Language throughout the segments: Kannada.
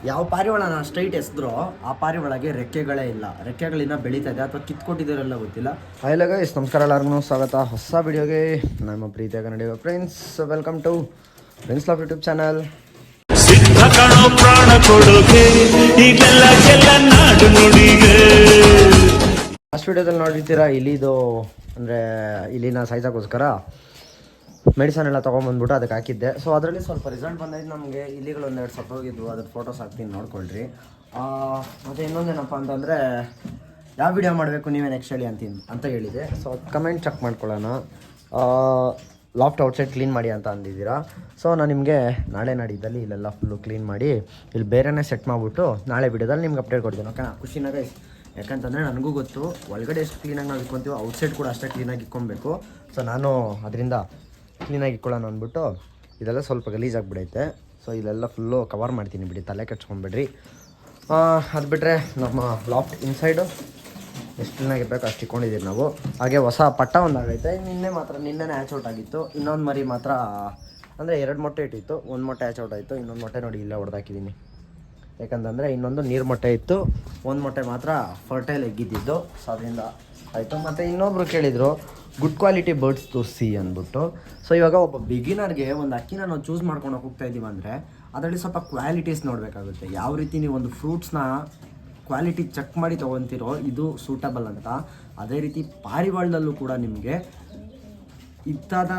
ಯಾವ ಪಾರಿವಾಳನ ಸ್ಟ್ರೈಟ್ ಎಸ್ದ್ರೋ ಆ ಪಾರಿವಾಳಗೆ ರೆಕ್ಕೆಗಳೇ ಇಲ್ಲ, ರೆಕ್ಕೆಗಳಿಂದ ಬೆಳೀತಾ ಇದೆ ಅಥವಾ ಕಿತ್ಕೊಟ್ಟಿದ್ದಾರೆಲ್ಲ ಗೊತ್ತಿಲ್ಲ. ಹಲೋ ಗೈಸ್, ನಮಸ್ಕಾರ, ಎಲ್ಲರಿಗೂ ಸ್ವಾಗತ ಹೊಸ ವಿಡಿಯೋಗೆ. ನಮ್ಮ ಪ್ರೀತಿಯ ಕನ್ನಡಿಗ friends, welcome to friends love YouTube channel. Last ವಿಡಿಯೋದಲ್ಲಿ ನೋಡಿರ್ತೀರಾ ಇಲಿದು ಅಂದರೆ ಇಲಿನ ಸಾಯ್ಸೋಕ್ಕೋಸ್ಕರ ಮೆಡಿಸನ್ ಎಲ್ಲ ತೊಗೊಂಬಂದ್ಬಿಟ್ಟು ಅದಕ್ಕೆ ಹಾಕಿದ್ದೆ. ಸೊ ಅದರಲ್ಲಿ ಸ್ವಲ್ಪ ರಿಸಲ್ಟ್ ಬಂದೈತೆ ನಮಗೆ. ಇಲಿಗಳು ಒಂದೆರಡು ಸತ್ತೋಗಿದ್ವು, ಅದ್ರ ಫೋಟೋಸ್ ಹಾಕ್ತೀನಿ ನೋಡ್ಕೊಳ್ರಿ. ಮತ್ತು ಇನ್ನೊಂದೇನಪ್ಪ ಅಂತಂದರೆ ಯಾವ ವಿಡಿಯೋ ಮಾಡಬೇಕು ನೀವೇ ನೆಕ್ಸ್ಟ್ ಹೇಳಿ ಅಂತ ಹೇಳಿದೆ. ಸೊ ಅದು ಕಮೆಂಟ್ ಚೆಕ್ ಮಾಡ್ಕೊಳ್ಳೋಣ. ಲಾಫ್ಟ್ ಔಟ್ಸೈಡ್ ಕ್ಲೀನ್ ಮಾಡಿ ಅಂತ ಅಂದಿದ್ದೀರಾ. ಸೊ ನಾನು ನಿಮಗೆ ನಾಳೆ ನಾಡಿದ್ದಲ್ಲಿ ಇಲ್ಲೆಲ್ಲ ಫುಲ್ಲು ಕ್ಲೀನ್ ಮಾಡಿ ಇಲ್ಲಿ ಬೇರೆನೇ ಸೆಟ್ ಮಾಡಿಬಿಟ್ಟು ನಾಳೆ ವಿಡಿಯೋದಲ್ಲಿ ನಿಮ್ಗೆ ಅಪ್ಡೇಟ್ ಕೊಡ್ತೀನಿ. ಓಕೆನಾ? ಖುಷಿನಾಗ ಯಾಕಂತಂದರೆ ನನಗೂ ಗೊತ್ತು ಒಳಗಡೆ ಎಷ್ಟು ಕ್ಲೀನಾಗಿ ನಾವು ಇಟ್ಕೊತೀವೋ ಔಟ್ಸೈಡ್ ಕೂಡ ಅಷ್ಟೇ ಕ್ಲೀನಾಗಿ ಇಟ್ಕೊಬೇಕು. ಸೊ ನಾನು ಅದರಿಂದ ಕ್ಲೀನಾಗಿ ಇಟ್ಕೊಳ್ಳೋಣ ಅಂದ್ಬಿಟ್ಟು ಇದೆಲ್ಲ ಸ್ವಲ್ಪ ಗಲೀಜಾಗಿಬಿಡೈತೆ. ಸೊ ಇಲ್ಲೆಲ್ಲ ಫುಲ್ಲು ಕವರ್ ಮಾಡ್ತೀನಿ, ಬಿಡಿ, ತಲೆ ಕೆಡ್ಸ್ಕೊಂಬಿಡ್ರಿ. ಅದು ಬಿಟ್ಟರೆ ನಮ್ಮ ಲಾಫ್ಟ್ ಇನ್ಸೈಡು ಎಷ್ಟು ಕ್ಲೀನಾಗಿರ್ಬೇಕು ಅಷ್ಟು ಇಟ್ಕೊಂಡಿದ್ದೀವಿ ನಾವು. ಹಾಗೆ ಹೊಸ ಪಟ್ಟ ಒಂದಾಗೈತೆ. ನಿನ್ನೆನೇ ಹ್ಯಾಚ್ ಔಟ್ ಆಗಿತ್ತು. ಇನ್ನೊಂದು ಮರಿ ಮಾತ್ರ ಅಂದರೆ 2 ಮೊಟ್ಟೆ ಇಟ್ಟಿತ್ತು, 1 ಮೊಟ್ಟೆ ಹ್ಯಾಚ್ ಔಟ್ ಆಯಿತು. ಇನ್ನೊಂದು ಮೊಟ್ಟೆ ನೋಡಿ ಇಲ್ಲೇ ಹೊಡೆದಾಕಿದ್ದೀನಿ. ಯಾಕಂತಂದರೆ ಇನ್ನೊಂದು ನೀರು ಮೊಟ್ಟೆ ಇತ್ತು, 1 ಮೊಟ್ಟೆ ಮಾತ್ರ ಫರ್ಟೈಲ್ ಎಗ್ಗಿದ್ದಿದ್ದು. ಸೊ ಅದರಿಂದ ಆಯಿತು. ಮತ್ತು ಇನ್ನೊಬ್ರು ಕೇಳಿದರು ಗುಡ್ ಕ್ವಾಲಿಟಿ ಬರ್ಡ್ಸ್ ತೋರಿಸಿ ಅಂದ್ಬಿಟ್ಟು. ಸೊ ಇವಾಗ ಒಬ್ಬ ಬಿಗಿನರ್ಗೆ ಒಂದು ಅಕ್ಕಿನ ನಾವು ಚೂಸ್ ಮಾಡ್ಕೊಂಡು ಹೋಗ್ತಾ ಇದ್ದೀವಿ ಅಂದರೆ ಅದರಲ್ಲಿ ಸ್ವಲ್ಪ ಕ್ವಾಲಿಟೀಸ್ ನೋಡಬೇಕಾಗುತ್ತೆ. ಯಾವ ರೀತಿ ನೀವು ಒಂದು ಫ್ರೂಟ್ಸ್ನ ಕ್ವಾಲಿಟಿ ಚೆಕ್ ಮಾಡಿ ತೊಗೊತಿರೋ ಇದು ಸೂಟಬಲ್ ಅಂತ, ಅದೇ ರೀತಿ ಪಾರಿವಾಳದಲ್ಲೂ ಕೂಡ ನಿಮಗೆ ಇತ್ತಾದ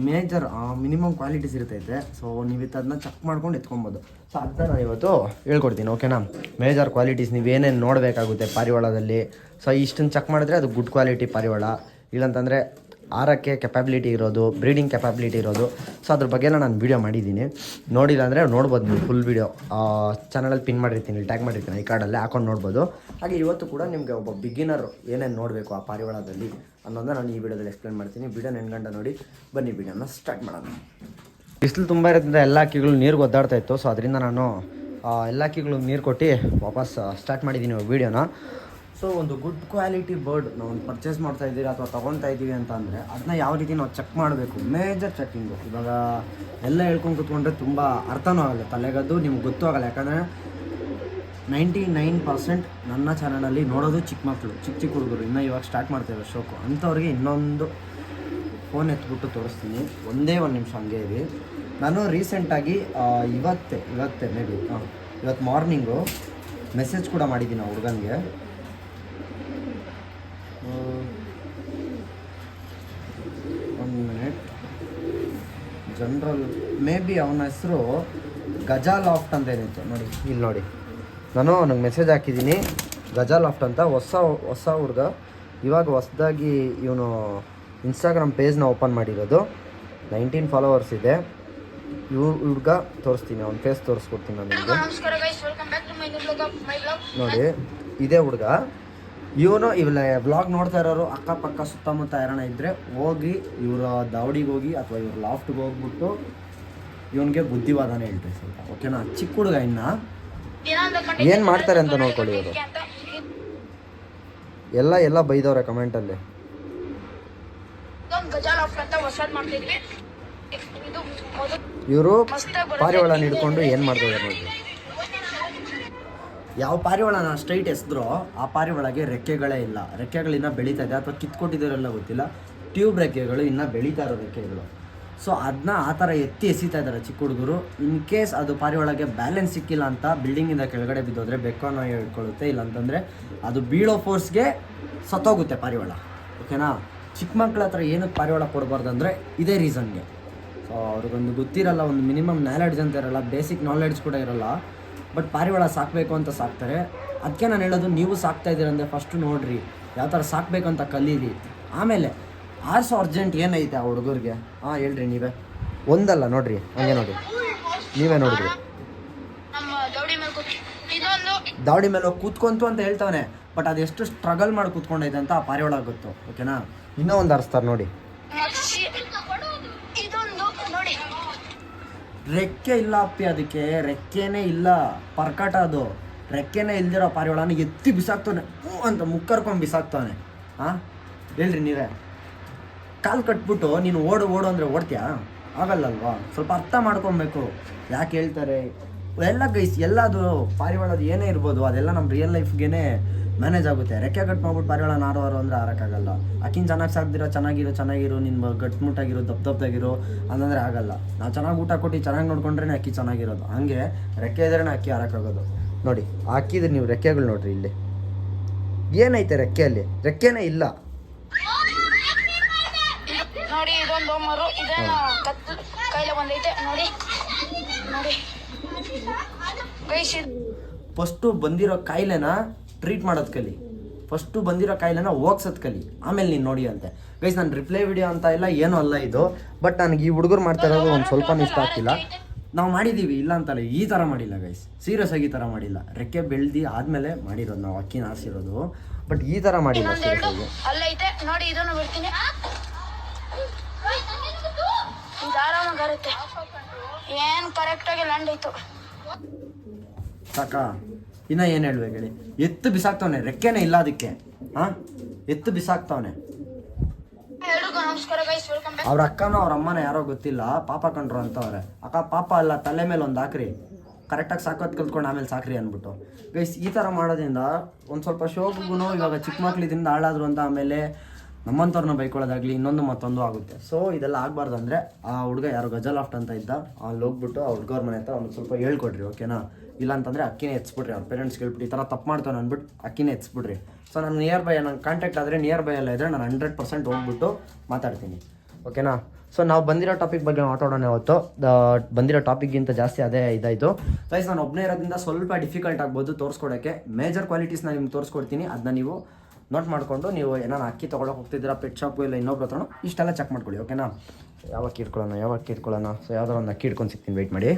ಮೇಜರ್ ಮಿನಿಮಮ್ ಕ್ವಾಲಿಟೀಸ್ ಇರ್ತೈತೆ. ಸೊ ನೀವು ಅದನ್ನ ಚೆಕ್ ಮಾಡ್ಕೊಂಡು ಎತ್ಕೊಬೋದು. ಸೊ ಅದನ್ನ ನಾನು ಇವತ್ತು ಹೇಳ್ಕೊಡ್ತೀನಿ. ಓಕೆನಾ? ಮೇಜರ್ ಕ್ವಾಲಿಟೀಸ್ ನೀವೇನೇನು ನೋಡಬೇಕಾಗುತ್ತೆ ಪಾರಿವಾಳದಲ್ಲಿ. ಸೊ ಇಷ್ಟನ್ನು ಚೆಕ್ ಮಾಡಿದ್ರೆ ಅದು ಗುಡ್ ಕ್ವಾಲಿಟಿ ಪಾರಿವಾಳ, ಇಲ್ಲಂತಂದರೆ ಆರಕ್ಕೆ ಕೆಪಾಬಿಲಿಟಿ ಇರೋದು, ಬ್ರೀಡಿಂಗ್ ಕೆಪಾಬಿಲಿಟಿ ಇರೋದು. ಸೊ ಅದ್ರ ಬಗ್ಗೆ ನಾನು ವೀಡಿಯೋ ಮಾಡಿದ್ದೀನಿ. ನೋಡಿಲ್ಲ ಅಂದರೆ ನೋಡ್ಬೋದು ನೀವು ಫುಲ್ ವೀಡಿಯೋ ಚಾನಲಲ್ಲಿ ಪಿನ್ ಮಾಡಿರ್ತೀನಿ, ಟ್ಯಾಗ್ ಮಾಡಿರ್ತೀನಿ, ಈ ಕಾರ್ಡಲ್ಲೇ ಹಾಕೊಂಡು ನೋಡ್ಬೋದು. ಹಾಗೆ ಇವತ್ತು ಕೂಡ ನಿಮಗೆ ಒಬ್ಬ ಬಿಗಿನರ್ ಏನೇನು ನೋಡಬೇಕು ಆ ಪಾರಿವಾಳದಲ್ಲಿ ಅನ್ನೋದನ್ನ ನಾನು ಈ ವಿಡಿಯೋದಲ್ಲಿ ಎಕ್ಸ್ಪ್ಲೇನ್ ಮಾಡ್ತೀನಿ. ವಿಡಿಯೋ ನೆನ್ಗಂಡ ನೋಡಿ ಬನ್ನಿ, ವಿಡಿಯೋನ ಸ್ಟಾರ್ಟ್ ಮಾಡೋಣ. ಬಿಸಿಲು ತುಂಬ ಇರೋದ್ರಿಂದ ಎಲ್ಲ ಹಕ್ಕಿಗಳು ನೀರಿಗೆ ಒದ್ದಾಡ್ತಾ ಇತ್ತು. ಸೊ ಅದರಿಂದ ನಾನು ಎಲ್ಲ ಹಕ್ಕಿಗಳು ನೀರು ಕೊಟ್ಟು ವಾಪಸ್ ಸ್ಟಾರ್ಟ್ ಮಾಡಿದ್ದೀನಿ ವೀಡಿಯೋನ. ಸೊ ಒಂದು ಗುಡ್ ಕ್ವಾಲಿಟಿ ಬರ್ಡ್ ನಾವು ಪರ್ಚೇಸ್ ಮಾಡ್ತಾ ಇದ್ದೀವಿ ಅಥವಾ ತೊಗೊತಾ ಇದ್ದೀವಿ ಅಂತ ಅಂದರೆ ಅದನ್ನ ಯಾವ ರೀತಿ ನಾವು ಚೆಕ್ ಮಾಡಬೇಕು, ಮೇಜರ್ ಚೆಕ್ಕಿಂಗು. ಇವಾಗ ಎಲ್ಲ ಹೇಳ್ಕೊಂಡು ಕೂತ್ಕೊಂಡ್ರೆ ತುಂಬ ಅರ್ಥನೂ ಆಗಲ್ಲ, ತಲೆಗದ್ದು ನಿಮ್ಗೆ ಗೊತ್ತೂ ಆಗಲ್ಲ. ಯಾಕಂದರೆ 99% ನನ್ನ ಚಾನಲಲ್ಲಿ ನೋಡೋದು ಚಿಕ್ಕ ಮಕ್ಕಳು, ಚಿಕ್ಕ ಹುಡುಗರು, ಇನ್ನೂ ಇವಾಗ ಸ್ಟಾರ್ಟ್ ಮಾಡ್ತೇವೆ ಶೋಕು. ಅಂಥವ್ರಿಗೆ ಇನ್ನೊಂದು ಫೋನ್ ಎತ್ಬಿಟ್ಟು ತೋರಿಸ್ತೀನಿ. ಒಂದೇ 1 ನಿಮಿಷ ಹಂಗೆ ಇರಿ. ನಾನು ರೀಸೆಂಟಾಗಿ ಇವತ್ತೇ ಮೇ ಬಿ ಇವತ್ತು ಮಾರ್ನಿಂಗು ಮೆಸೇಜ್ ಕೂಡ ಮಾಡಿದ್ದೀನಿ ಆ ಹುಡುಗನಿಗೆ. ಜನರಲ್ ಮೇ ಬಿ ಅವನ ಹೆಸರು ಗಜಾ ಲಾಫ್ಟ್ ಅಂತ ಏನಿತ್ತು ನೋಡಿ, ಇಲ್ಲಿ ನೋಡಿ. ನಾನು ನನಗೆ ಮೆಸೇಜ್ ಹಾಕಿದ್ದೀನಿ ಗಜಾ ಲಾಫ್ಟ್ ಅಂತ. ಹೊಸ ಹುಡುಗ, ಇವಾಗ ಹೊಸದಾಗಿ ಇವನು ಇನ್ಸ್ಟಾಗ್ರಾಮ್ ಪೇಜ್ನ ಓಪನ್ ಮಾಡಿರೋದು. 19 ಫಾಲೋವರ್ಸ್ ಇದೆ. ಹುಡುಗ ತೋರಿಸ್ತೀನಿ, ಅವ್ನ ಫೇಸ್ ತೋರಿಸ್ಕೊಡ್ತೀನಿ ನಾನು ನಿಮಗೆ. ನೋಡಿ, ಇದೇ ಹುಡುಗ. ಇವನು ಇವೆಲ್ಲ ವ್ಲಾಗ್ ನೋಡ್ತಾ ಇರೋರು ಅಕ್ಕಪಕ್ಕ ಸುತ್ತಮುತ್ತ ಯಾರಣ ಇದ್ದರೆ ಹೋಗಿ ಇವರ ದಾವಡಿಗೆ ಹೋಗಿ ಅಥವಾ ಇವ್ರ ಲಾಫ್ಟ್ಗೆ ಹೋಗ್ಬಿಟ್ಟು ಇವನಿಗೆ ಬುದ್ಧಿವಾದನೇ ಹೇಳ್ರಿ ಸ್ವಲ್ಪ. ಓಕೆನಾ? ಚಿಕ್ಕ ಹುಡುಗ ಇನ್ನು ಏನು ಮಾಡ್ತಾರೆ ಅಂತ ನೋಡ್ಕೊಳ್ಳಿ. ಇವರು ಎಲ್ಲ ಬೈದವ್ರೆ ಕಮೆಂಟಲ್ಲಿ. ಇವರು ಪಾರಿವಾಳನ ಹಿಡ್ಕೊಂಡು ಏನು ಮಾಡ್ತಿದ್ದಾರೆ ನೋಡಿ. ಯಾವ ಪಾರಿವಾಳನ ಸ್ಟ್ರೈಟ್ ಎಸ್ದ್ರೋ ಆ ಪಾರಿವಾಳಗೆ ರೆಕ್ಕೆಗಳೇ ಇಲ್ಲ, ರೆಕ್ಕೆಗಳಿಂದ ಬೆಳೀತಾ ಇದೆ ಅಥವಾ ಕಿತ್ಕೊಟ್ಟಿದ್ದಾರೆಲ್ಲ ಗೊತ್ತಿಲ್ಲ. ಟ್ಯೂಬ್ ರೆಕ್ಕೆಗಳು ಇನ್ನೂ ಬೆಳೀತಾ ಇರೋ ರೆಕ್ಕೆಗಳು. ಸೊ ಅದನ್ನ ಆ ಥರ ಎತ್ತಿ ಎಸಿತಾ ಇದ್ದಾರೆ ಚಿಕ್ಕ ಹುಡುಗರು. ಇನ್ ಕೇಸ್ ಅದು ಪಾರಿವಾಳಗೆ ಬ್ಯಾಲೆನ್ಸ್ ಸಿಕ್ಕಿಲ್ಲ ಅಂತ ಬಿಲ್ಡಿಂಗಿಂದ ಕೆಳಗಡೆ ಬಿದ್ದೋದ್ರೆ ಬೆಕ್ಕನ್ನು ಹಿಡ್ಕೊಳ್ಳುತ್ತೆ, ಇಲ್ಲಾಂತಂದರೆ ಅದು ಬೀಳೋ ಫೋರ್ಸ್ಗೆ ಸತ್ತೋಗುತ್ತೆ ಪಾರಿವಾಳ. ಓಕೆನಾ? ಚಿಕ್ಕ ಮಕ್ಳ ಹತ್ರ ಏನಕ್ಕೆ ಪಾರಿವಾಳ ಕೊಡಬಾರ್ದು ಅಂದರೆ ಇದೇ ರೀಸನ್ಗೆ. ಸೊ ಅವ್ರಿಗೊಂದು ಗೊತ್ತಿರಲ್ಲ, ಒಂದು ಮಿನಿಮಮ್ ನಾಲೆಡ್ಜ್ ಅಂತ ಇರಲ್ಲ, ಬೇಸಿಕ್ ನಾಲೆಡ್ಜ್ ಕೂಡ ಇರಲ್ಲ. ಬಟ್ ಪಾರಿವಾಳ ಸಾಕಬೇಕು ಅಂತ ಸಾಕ್ತಾರೆ. ಅದಕ್ಕೆ ನಾನು ಹೇಳೋದು, ನೀವು ಸಾಕ್ತಾ ಇದ್ದೀರಂದರೆ ಫಸ್ಟು ನೋಡಿರಿ, ಯಾವ ಥರ ಸಾಕಬೇಕು ಅಂತ ಕಲೀರಿ. ಆಮೇಲೆ ಆರ್ಸೋ ಅರ್ಜೆಂಟ್ ಏನೈತೆ ಆ ಹುಡುಗರಿಗೆ ಹೇಳ್ರಿ ನೀವೇ. ಒಂದಲ್ಲ ನೋಡ್ರಿ, ಹಂಗೆ ನೋಡಿ, ನೀವೇ ನೋಡಿದ್ರಿ. ದಾವಡಿ ಮೇಲೆ ಹೋಗಿ ಕೂತ್ಕೊಂತು ಅಂತ ಹೇಳ್ತಾನೆ, ಬಟ್ ಅದೆಷ್ಟು ಸ್ಟ್ರಗಲ್ ಮಾಡಿ ಕೂತ್ಕೊಂಡೈತೆ ಅಂತ ಆ ಪಾರಿವಾಳ ಗೊತ್ತು. ಓಕೆನಾ? ಇನ್ನೂ ಒಂದು ಅರ್ಸ್ತಾರೆ ನೋಡಿ. ರೆಕ್ಕೆ ಇಲ್ಲ ಅಪ್ಪಿ, ಅದಕ್ಕೆ ರೆಕ್ಕೆನೇ ಇಲ್ಲ, ಪರ್ಕಟ ಅದು. ರೆಕ್ಕೆನೇ ಇಲ್ದಿರೋ ಪಾರಿವಾಳನ ಎತ್ತಿ ಬಿಸಾಕ್ತಾನೆ ಅಂತ ಮುಕ್ಕರ್ಕೊಂಡು ಬಿಸಾಕ್ತಾನೆ. ಹೇಳ್ರಿ ನೀವೇ. ಕಾಲು ಕಟ್ಬಿಟ್ಟು ನೀನು ಓಡು ಅಂದರೆ ಓಡ್ತೀಯಾ? ಆಗಲ್ಲಲ್ವಾ? ಸ್ವಲ್ಪ ಅರ್ಥ ಮಾಡ್ಕೊಬೇಕು. ಯಾಕೆ ಹೇಳ್ತಾರೆ ಎಲ್ಲ ಗೈಸ್ ಎಲ್ಲ ಅದು ಪಾರಿವಾಳದು ಏನೇ ಇರ್ಬೋದು ಅದೆಲ್ಲ ನಮ್ಮ ರಿಯಲ್ ಲೈಫ್ಗೆ ಮ್ಯಾನೇಜ್ ಆಗುತ್ತೆ. ರೆಕ್ಕೆ ಕಟ್ ಮಾಡ್ಬಿಟ್ಟು ಪಾರಿವಾಳ ನಾರು ಅಂದರೆ ಆರೋಕ್ಕಾಗಲ್ಲ. ಅಕ್ಕಿನ ಚೆನ್ನಾಗಿ ಸಾಕ್ದಿರೋ ಚೆನ್ನಾಗಿರು ನಿನ್ನ ಗಟ್ಮುಟ್ಟಾಗಿರೋ ದಪ್ಪದಾಗಿರೋ ಅನ್ನಂದರೆ ಆಗಲ್ಲ. ನಾವು ಚೆನ್ನಾಗಿ ಊಟ ಕೊಟ್ಟು ಚೆನ್ನಾಗಿ ನೋಡ್ಕೊಂಡ್ರೆ ಅಕ್ಕಿ ಚೆನ್ನಾಗಿರೋದು. ಹಂಗೆ ರೆಕ್ಕೆ ಇದ್ರೇ ಅಕ್ಕಿ ಆರೋಕ್ಕಾಗೋದು. ನೋಡಿ ಹಾಕಿದ್ರೆ ನೀವು ರೆಕ್ಕೆಗಳು ನೋಡ್ರಿ, ಇಲ್ಲಿ ಏನೈತೆ ರೆಕ್ಕೆಯಲ್ಲಿ? ರೆಕ್ಕೆನೇ ಇಲ್ಲ ನೋಡಿ. ಇದೊಂದು ಮರು ಇದೇನ ಕೈಲ ಬಂದೈತೆ ನೋಡಿ ನೋಡಿ. ಫಸ್ಟು ಬಂದಿರೋ ಕಾಯಿಲೆನ ಟ್ರೀಟ್ ಮಾಡೋದು ಕಲಿ, ಫಸ್ಟು ಬಂದಿರೋ ಕಾಯಿಲೆನ ಹೋಗ್ಸೋದು ಕಲಿ, ಆಮೇಲೆ ನೀನು ನೋಡಿ ಅಂತೆ. ಗೈಸ್ ನಾನು ರಿಪ್ಲೈ ವಿಡಿಯೋ ಅಂತ ಇಲ್ಲ ಏನೂ ಅಲ್ಲ ಇದು. ಬಟ್ ನನಗೆ ಈ ಹುಡುಗರು ಮಾಡ್ತಾ ಇರೋದು ಒಂದು ಸ್ವಲ್ಪ ಇಷ್ಟ ಆಗ್ತಿಲ್ಲ. ನಾವು ಮಾಡಿದ್ದೀವಿ ಇಲ್ಲ ಅಂತಲ್ಲ, ಈ ಥರ ಮಾಡಿಲ್ಲ ಗೈಸ್, ಸೀರಿಯಸ್ ಆಗಿ ಈ ಥರ ಮಾಡಿಲ್ಲ. ರೆಕ್ಕೆ ಬೆಳ್ದು ಆದಮೇಲೆ ಮಾಡಿರೋದು ನಾವು, ಅಕ್ಕಿನ ಆರಿಸಿರೋದು. ಬಟ್ ಈ ಥರ ಮಾಡಿಲ್ಲ ಸೀರಿಯಸ್ ಆಗಿ. ಅಲ್ಲೈತೆ ನೋಡಿ, ಇದನ್ನು ಬಿಡ್ತೀನಿ. ಇದು ಆರಾಮಾಗಿ ಬರುತ್ತೆ. ಏನು ಕರೆಕ್ಟಾಗಿ ಲ್ಯಾಂಡ್ ಆಯಿತು ಸಾಕಾ? ಇನ್ನ ಏನು ಹೇಳ್ಬೇಕು ಹೇಳಿ? ಎತ್ತು ಬಿಸಾಕ್ತವನೆ, ರೆಕ್ಕೆನೇ ಇಲ್ಲ ಅದಕ್ಕೆ. ಹಾಂ, ಎತ್ತು ಬಿಸಾಕ್ತವನೆ. ಅವ್ರ ಅಕ್ಕನೋ ಅವ್ರ ಅಮ್ಮನ ಯಾರೋ ಗೊತ್ತಿಲ್ಲ, ಪಾಪ ಕಂಡ್ರು ಅಂತವ್ರೆ. ಅಕ್ಕ ಪಾಪ ಅಲ್ಲ, ತಲೆ ಮೇಲೆ ಒಂದು ಹಾಕ್ರಿ, ಕರೆಕ್ಟಾಗಿ ಸಾಕೋದು ಕಲ್ತ್ಕೊಂಡು ಆಮೇಲೆ ಸಾಕ್ರಿ ಅಂದ್ಬಿಟ್ಟು. ಗೈಸ್ ಈ ಥರ ಮಾಡೋದ್ರಿಂದ ಒಂದು ಸ್ವಲ್ಪ ಶೋಭಗೂ ಇವಾಗ ಚಿಕ್ಕ ಮಕ್ಳಿದಿಂದ ಹಾಳಾದ್ರು ಅಂತ ಆಮೇಲೆ ನಮ್ಮಂಥವ್ರನ್ನ ಬೈಕೊಳ್ಳೋದಾಗಲಿ ಇನ್ನೊಂದು ಮತ್ತೊಂದು ಆಗುತ್ತೆ. ಸೊ ಇದೆಲ್ಲ ಆಗಬಾರ್ದು. ಅಂದರೆ ಆ ಹುಡುಗ ಯಾರು ಗಜಲಾಫ್ಟ್ ಅಂತ ಇದ್ದ, ಅಲ್ಲಿ ಹೋಗ್ಬಿಟ್ಟು ಆ ಹುಡುಗವ್ರ ಮನೆ ಹತ್ರ ಒಂದು ಸ್ವಲ್ಪ ಹೇಳ್ಕೊಡ್ರಿ, ಓಕೆನಾ? ಇಲ್ಲ ಅಂತಂದರೆ ಅಕ್ಕಿನೇ ಎತ್ಸ್ಬಿಡ್ರಿ, ಅವ್ರ ಪೇರೆಂಟ್ಸ್ ಕೇಳ್ಬಿಟ್ಟು ಈ ಥರ ತಪ್ಪು ಮಾಡ್ತಾನೆ ಅಂದ್ಬಿಟ್ಟು ಅಕ್ಕಿನೇ ಎತ್ಸ್ಬಿಡ್ರಿ. ಸೊ ನಾನು ನಿಯರ್ ಬೈ ನಂಗೆ ಕಾಂಟ್ಯಾಕ್ಟ್ ಆದರೆ ನಿಯರ್ ಬೈ ಎಲ್ಲ ಇದ್ದರೆ ನಾನು 100% ಹೋಗ್ಬಿಟ್ಟು ಮಾತಾಡ್ತೀನಿ, ಓಕೆನಾ? ಸೊ ನಾವು ಬಂದಿರೋ ಟಾಪಿಕ್ ಬಗ್ಗೆ ಮಾತಾಡೋಣ ಇವತ್ತು. ಬಂದಿರೋ ಟಾಪಿಕ್ಗಿಂತ ಜಾಸ್ತಿ ಅದೇ ಇದಾಯಿತು ಗೈಸ್. ನಾನು ಒಬ್ಬನೇ ಇರೋದ್ರಿಂದ ಸ್ವಲ್ಪ ಡಿಫಿಕಲ್ಟ್ ಆಗ್ಬೋದು ತೋರಿಸ್ಕೊಡೋಕ್ಕೆ. ಮೇಜರ್ ಕ್ವಾಲಿಟೀಸ್ನ ನಿಮ್ಗೆ ತೋರಿಸ್ಕೊಡ್ತೀನಿ, ಅದನ್ನ ನೀವು ನೋಟ್ ಮಾಡಿಕೊಂಡು ನೀವು ಏನಾರು ಅಕ್ಕಿ ತೊಗೊಳಕ್ಕೆ ಹೋಗ್ತಿದ್ದೀರಾ ಪೆಟ್ ಶಾಪು ಇಲ್ಲ ಇನ್ನೊಬ್ರ ಹತ್ರನೂ ಇಷ್ಟೆಲ್ಲ ಚೆಕ್ ಮಾಡ್ಕೊಳ್ಳಿ, ಓಕೆನಾ? ಯಾವಾಗ ಇಟ್ಕೊಳ್ಳೋಣ. ಸೊ ಯಾವ್ದಾರು ಒಂದು ಅಕ್ಕಿ ಇಟ್ಕೊಂಡು ಸಿಗ್ತೀನಿ, ವೆಯ್ಟ್ ಮಾಡಿ.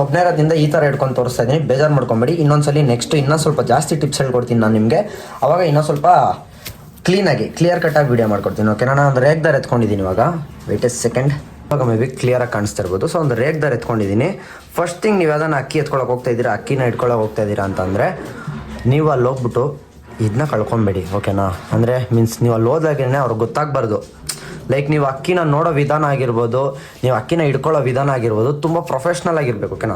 ಒಬ್ಬನೇ ಇರೋದ್ರಿಂದ ಈ ಥರ ಇಟ್ಕೊಂಡು ತೋರಿಸ್ತಾ ಇದ್ದೀನಿ, ಬೇಜಾರು ಮಾಡ್ಕೊಂಬೇಡಿ. ಇನ್ನೊಂದ್ಸಲಿ ನೆಕ್ಸ್ಟ್ ಇನ್ನೊಂದು ಸ್ವಲ್ಪ ಜಾಸ್ತಿ ಟಿಪ್ಸ್ ಹೇಳ್ಕೊಡ್ತೀನಿ ನಾನು ನಿಮಗೆ. ಅವಾಗ ಇನ್ನೊಂದು ಸ್ವಲ್ಪ ಕ್ಲಿಯರ್ ಕಟ್ಟಾಗಿ ವೀಡಿಯೋ ಮಾಡ್ಕೊಡ್ತೀನಿ, ಓಕೆನಾ? ನಾನು ಒಂದು ರೇಕ್ ದಾರ ಎತ್ಕೊಂಡಿದ್ದೀನಿ ಇವಾಗ, ವೆಯ್ಟ್ ಎ ಸೆಕೆಂಡ್. ಇವಾಗ ಮೇ ಬಿ ಕ್ಲಿಯರಾಗಿ ಕಾಣಿಸ್ತಾ ಇರ್ಬೋದು. ಸೊ ಒಂದು ರೇಕ್ ದಾರ ಎತ್ಕೊಂಡಿದ್ದೀನಿ. ಫಸ್ಟ್ ಥಿಂಗ್ ನೀವು ಯಾವ್ದಾನ ಅಕ್ಕಿ ಎತ್ಕೊಳಕ್ಕೆ ಹೋಗ್ತಾ ಇದ್ದೀರಾ, ಅಕ್ಕಿನ ಇಟ್ಕೊಳಕ್ಕೆ ಹೋಗ್ತಾ ಇದ್ದೀರಾ ಅಂತಂದರೆ ನೀವು ಅಲ್ಲಿ ಹೋಗ್ಬಿಟ್ಟು ಇದನ್ನ ಕಳ್ಕೊಬೇಡಿ, ಓಕೆನಾ? ಅಂದರೆ ಮೀನ್ಸ್ ನೀವು ಅಲ್ಲಿ ಹೋದಾಗೇ ಅವ್ರಿಗೆ ಗೊತ್ತಾಗಬಾರ್ದು. ಲೈಕ್ ನೀವು ಅಕ್ಕಿನ ನೋಡೋ ವಿಧಾನ ಆಗಿರ್ಬೋದು, ನೀವು ಅಕ್ಕಿನ ಹಿಡ್ಕೊಳ್ಳೋ ವಿಧಾನ ಆಗಿರ್ಬೋದು, ತುಂಬ ಪ್ರೊಫೆಷ್ನಲ್ ಆಗಿರಬೇಕು, ಓಕೆನಾ?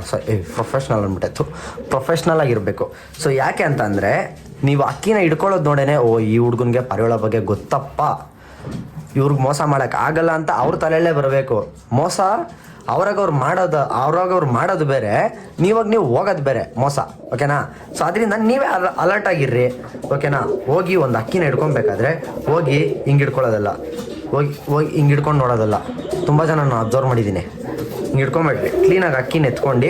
ಪ್ರೊಫೆಷ್ನಲ್ ಅಂದ್ಬಿಟ್ಟು ಪ್ರೊಫೆಷ್ನಲ್ ಆಗಿರಬೇಕು. ಸೊ ಯಾಕೆ ಅಂತ ಅಂದರೆ ನೀವು ಅಕ್ಕಿನ ಹಿಡ್ಕೊಳ್ಳೋದು ನೋಡೇನೆ, ಓ ಈ ಹುಡುಗನಿಗೆ ಪಾರಿವಾಳ ಬಗ್ಗೆ ಗೊತ್ತಪ್ಪ, ಇವ್ರಿಗೆ ಮೋಸ ಮಾಡೋಕ್ಕೆ ಆಗಲ್ಲ ಅಂತ ಅವ್ರ ತಲೆಯಲ್ಲೇ ಬರಬೇಕು. ಮೋಸ ಅವ್ರಾಗವ್ರು ಮಾಡೋದು ಬೇರೆ, ನೀವಾಗ ನೀವು ಹೋಗೋದು ಬೇರೆ ಮೋಸ, ಓಕೆನಾ? ಸೊ ಅದರಿಂದ ನೀವೇ ಅಲರ್ಟ್ ಆಗಿರ್ರಿ, ಓಕೆನಾ? ಹೋಗಿ ಒಂದು ಅಕ್ಕಿನ ಹಿಡ್ಕೊಬೇಕಾದ್ರೆ ಹೋಗಿ ಹಿಂಗೆ ಹಿಡ್ಕೊಳ್ಳೋದಲ್ಲ, ಹೋಗಿ ಹಿಂಗೆ ಹಿಡ್ಕೊಂಡು ನೋಡೋದಲ್ಲ. ತುಂಬ ಜನ ನಾನು ಅಬ್ಸರ್ವ್ ಮಾಡಿದ್ದೀನಿ, ಹಿಂಗೆ ಹಿಡ್ಕೊಂಬೇಡ್ರಿ. ಕ್ಲೀನಾಗಿ ಅಕ್ಕಿನ ಎತ್ಕೊಂಡು